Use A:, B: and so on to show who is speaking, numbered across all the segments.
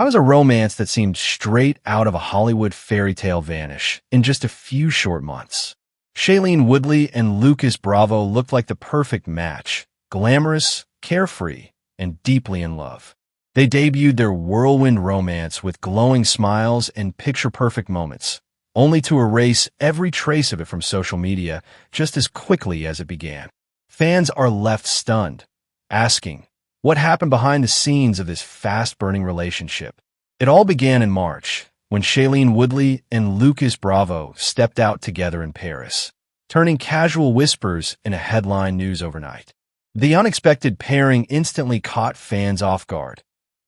A: How does a romance that seemed straight out of a Hollywood fairy tale vanish in just a few short months? Shailene Woodley and Lucas Bravo looked like the perfect match, glamorous, carefree, and deeply in love. They debuted their whirlwind romance with glowing smiles and picture-perfect moments, only to erase every trace of it from social media just as quickly as it began. Fans are left stunned, asking, what happened behind the scenes of this fast-burning relationship? It all began in March, when Shailene Woodley and Lucas Bravo stepped out together in Paris, turning casual whispers into headline news overnight. The unexpected pairing instantly caught fans off guard.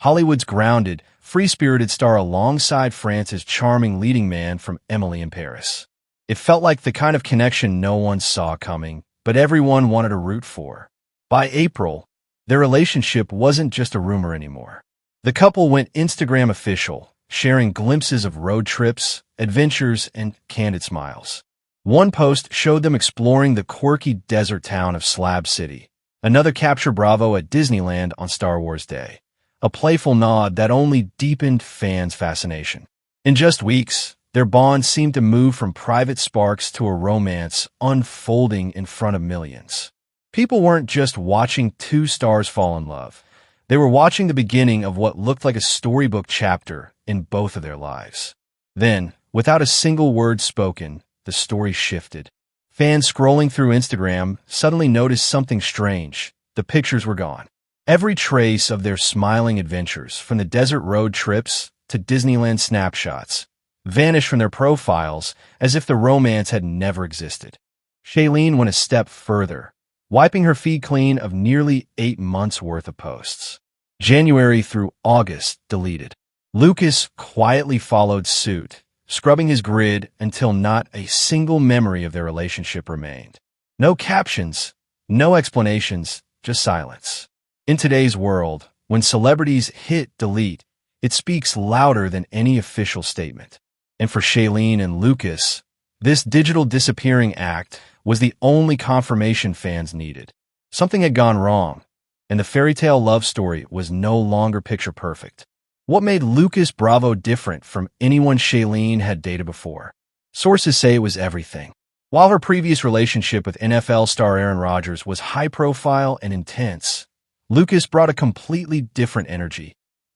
A: Hollywood's grounded, free-spirited star alongside France's charming leading man from Emily in Paris. It felt like the kind of connection no one saw coming, but everyone wanted to root for. By April, their relationship wasn't just a rumor anymore. The couple went Instagram official, sharing glimpses of road trips, adventures, and candid smiles. One post showed them exploring the quirky desert town of Slab City. Another captured Bravo at Disneyland on Star Wars Day, a playful nod that only deepened fans' fascination. In just weeks, their bond seemed to move from private sparks to a romance unfolding in front of millions. People weren't just watching two stars fall in love. They were watching the beginning of what looked like a storybook chapter in both of their lives. Then, without a single word spoken, the story shifted. Fans scrolling through Instagram suddenly noticed something strange. The pictures were gone. Every trace of their smiling adventures, from the desert road trips to Disneyland snapshots, vanished from their profiles as if the romance had never existed. Shailene went a step further, wiping her feed clean of nearly 8 months' worth of posts. January through August deleted. Lucas quietly followed suit, scrubbing his grid until not a single memory of their relationship remained. No captions, no explanations, just silence. In today's world, when celebrities hit delete, it speaks louder than any official statement. And for Shailene and Lucas, this digital disappearing act was the only confirmation fans needed. Something had gone wrong, and the fairy tale love story was no longer picture perfect. What made Lucas Bravo different from anyone Shailene had dated before? Sources say it was everything. While her previous relationship with NFL star Aaron Rodgers was high-profile and intense, Lucas brought a completely different energy,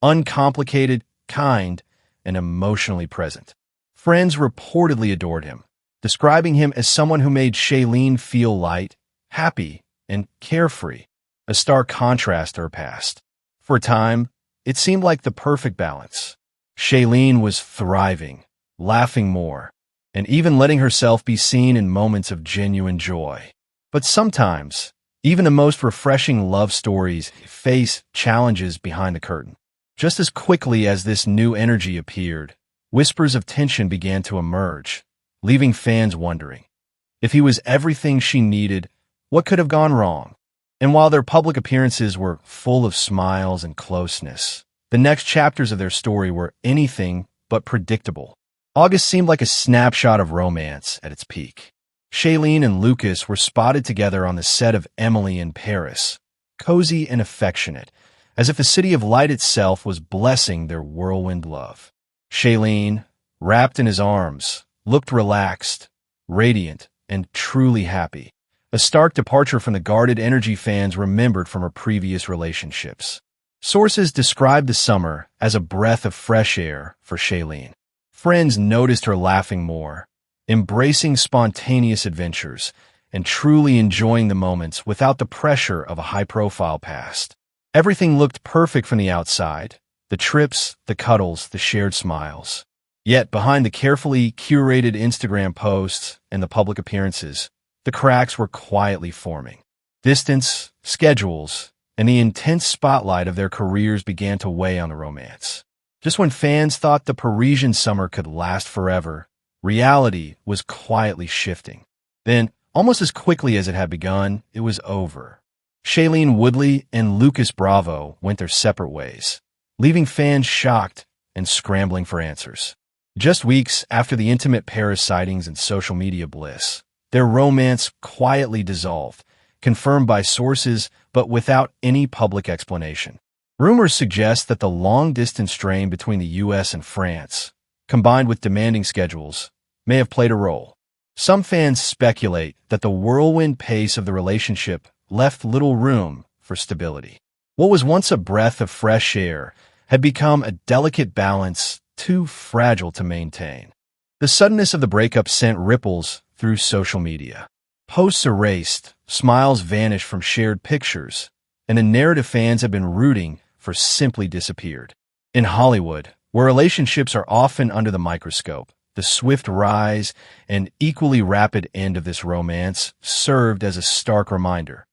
A: uncomplicated, kind, and emotionally present. Friends reportedly adored him, describing him as someone who made Shailene feel light, happy, and carefree, a stark contrast to her past. For a time, it seemed like the perfect balance. Shailene was thriving, laughing more, and even letting herself be seen in moments of genuine joy. But sometimes, even the most refreshing love stories face challenges behind the curtain. Just as quickly as this new energy appeared, whispers of tension began to emerge, leaving fans wondering, if he was everything she needed, what could have gone wrong? And while their public appearances were full of smiles and closeness, the next chapters of their story were anything but predictable. August seemed like a snapshot of romance at its peak. Shailene and Lucas were spotted together on the set of Emily in Paris, cozy and affectionate, as if the city of light itself was blessing their whirlwind love. Shailene, wrapped in his arms, looked relaxed, radiant, and truly happy, a stark departure from the guarded energy fans remembered from her previous relationships. Sources described the summer as a breath of fresh air for Shailene. Friends noticed her laughing more, embracing spontaneous adventures, and truly enjoying the moments without the pressure of a high-profile past. Everything looked perfect from the outside, the trips, the cuddles, the shared smiles. Yet behind the carefully curated Instagram posts and the public appearances, the cracks were quietly forming. Distance, schedules, and the intense spotlight of their careers began to weigh on the romance. Just when fans thought the Parisian summer could last forever, reality was quietly shifting. Then, almost as quickly as it had begun, it was over. Shailene Woodley and Lucas Bravo went their separate ways, leaving fans shocked and scrambling for answers. Just weeks after the intimate Paris sightings and social media bliss, their romance quietly dissolved, confirmed by sources but without any public explanation. Rumors suggest that the long-distance strain between the U.S. and France, combined with demanding schedules, may have played a role. Some fans speculate that the whirlwind pace of the relationship left little room for stability. What was once a breath of fresh air had become a delicate balance too fragile to maintain. The suddenness of the breakup sent ripples through social media. Posts erased, smiles vanished from shared pictures, and the narrative fans have been rooting for simply disappeared. In Hollywood, where relationships are often under the microscope, the swift rise and equally rapid end of this romance served as a stark reminder.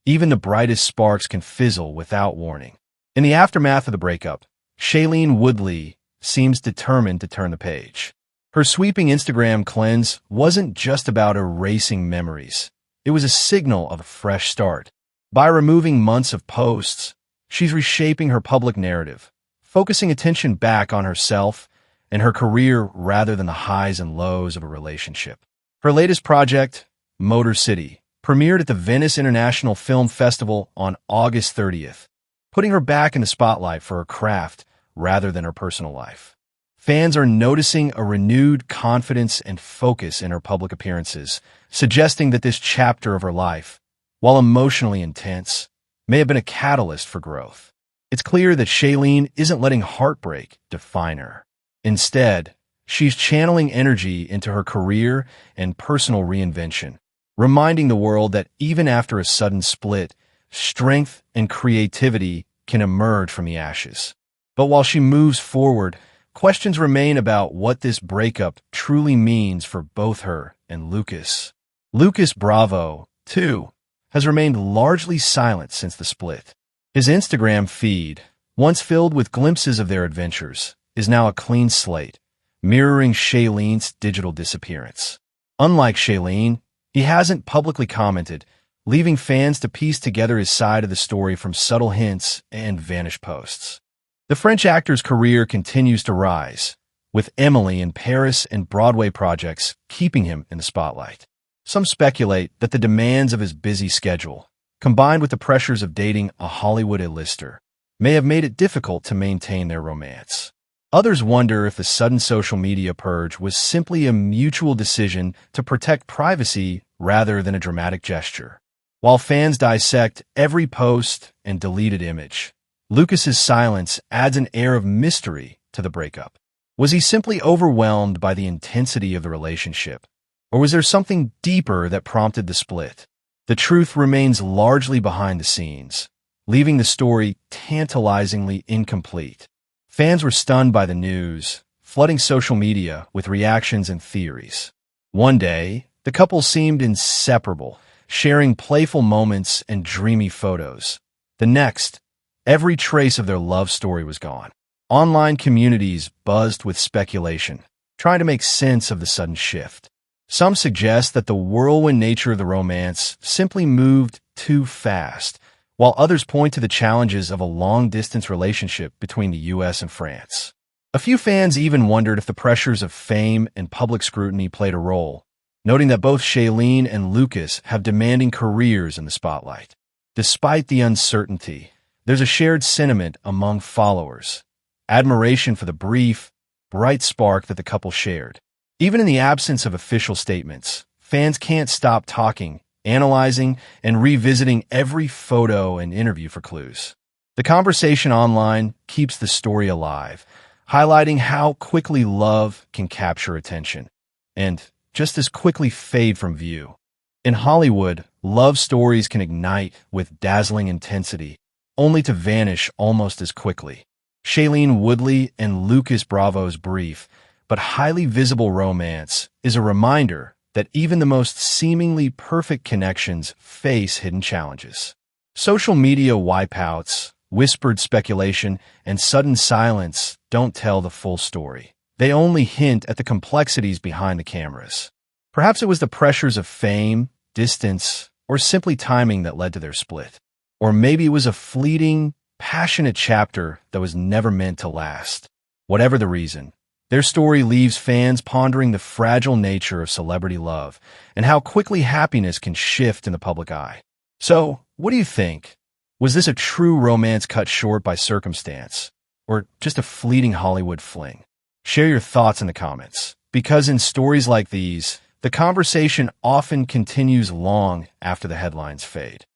A: Even the brightest sparks can fizzle without warning. In the aftermath of the breakup, Shailene Woodley seems determined to turn the page. Her sweeping Instagram cleanse wasn't just about erasing memories. It was a signal of a fresh start. By removing months of posts, she's reshaping her public narrative, focusing attention back on herself and her career rather than the highs and lows of a relationship. Her latest project, Motor City, premiered at the Venice International Film Festival on August 30th, putting her back in the spotlight for her craft rather than her personal life. Fans are noticing a renewed confidence and focus in her public appearances, suggesting that this chapter of her life, while emotionally intense, may have been a catalyst for growth. It's clear that Shailene isn't letting heartbreak define her. Instead, she's channeling energy into her career and personal reinvention, reminding the world that even after a sudden split, strength and creativity can emerge from the ashes. But while she moves forward, questions remain about what this breakup truly means for both her and Lucas. Lucas Bravo, too, has remained largely silent since the split. His Instagram feed, once filled with glimpses of their adventures, is now a clean slate, mirroring Shailene's digital disappearance. Unlike Shailene, he hasn't publicly commented, leaving fans to piece together his side of the story from subtle hints and vanished posts. The French actor's career continues to rise, with Emily in Paris and Broadway projects keeping him in the spotlight. Some speculate that the demands of his busy schedule, combined with the pressures of dating a Hollywood A-lister, may have made it difficult to maintain their romance. Others wonder if the sudden social media purge was simply a mutual decision to protect privacy rather than a dramatic gesture. While fans dissect every post and deleted image, Lucas's silence adds an air of mystery to the breakup. Was he simply overwhelmed by the intensity of the relationship? Or was there something deeper that prompted the split? The truth remains largely behind the scenes, leaving the story tantalizingly incomplete. Fans were stunned by the news, flooding social media with reactions and theories. One day, the couple seemed inseparable, sharing playful moments and dreamy photos. The next, every trace of their love story was gone. Online communities buzzed with speculation, trying to make sense of the sudden shift. Some suggest that the whirlwind nature of the romance simply moved too fast, while others point to the challenges of a long-distance relationship between the U.S. and France. A few fans even wondered if the pressures of fame and public scrutiny played a role, noting that both Shailene and Lucas have demanding careers in the spotlight. Despite the uncertainty, there's a shared sentiment among followers, admiration for the brief, bright spark that the couple shared. Even in the absence of official statements, fans can't stop talking, analyzing, and revisiting every photo and interview for clues. The conversation online keeps the story alive, highlighting how quickly love can capture attention, and just as quickly fade from view. In Hollywood, love stories can ignite with dazzling intensity, only to vanish almost as quickly. Shailene Woodley and Lucas Bravo's brief, but highly visible romance is a reminder that even the most seemingly perfect connections face hidden challenges. Social media wipeouts, whispered speculation, and sudden silence don't tell the full story. They only hint at the complexities behind the cameras. Perhaps it was the pressures of fame, distance, or simply timing that led to their split. Or maybe it was a fleeting, passionate chapter that was never meant to last. Whatever the reason, their story leaves fans pondering the fragile nature of celebrity love and how quickly happiness can shift in the public eye. So, what do you think? Was this a true romance cut short by circumstance, or just a fleeting Hollywood fling? Share your thoughts in the comments, because in stories like these, the conversation often continues long after the headlines fade.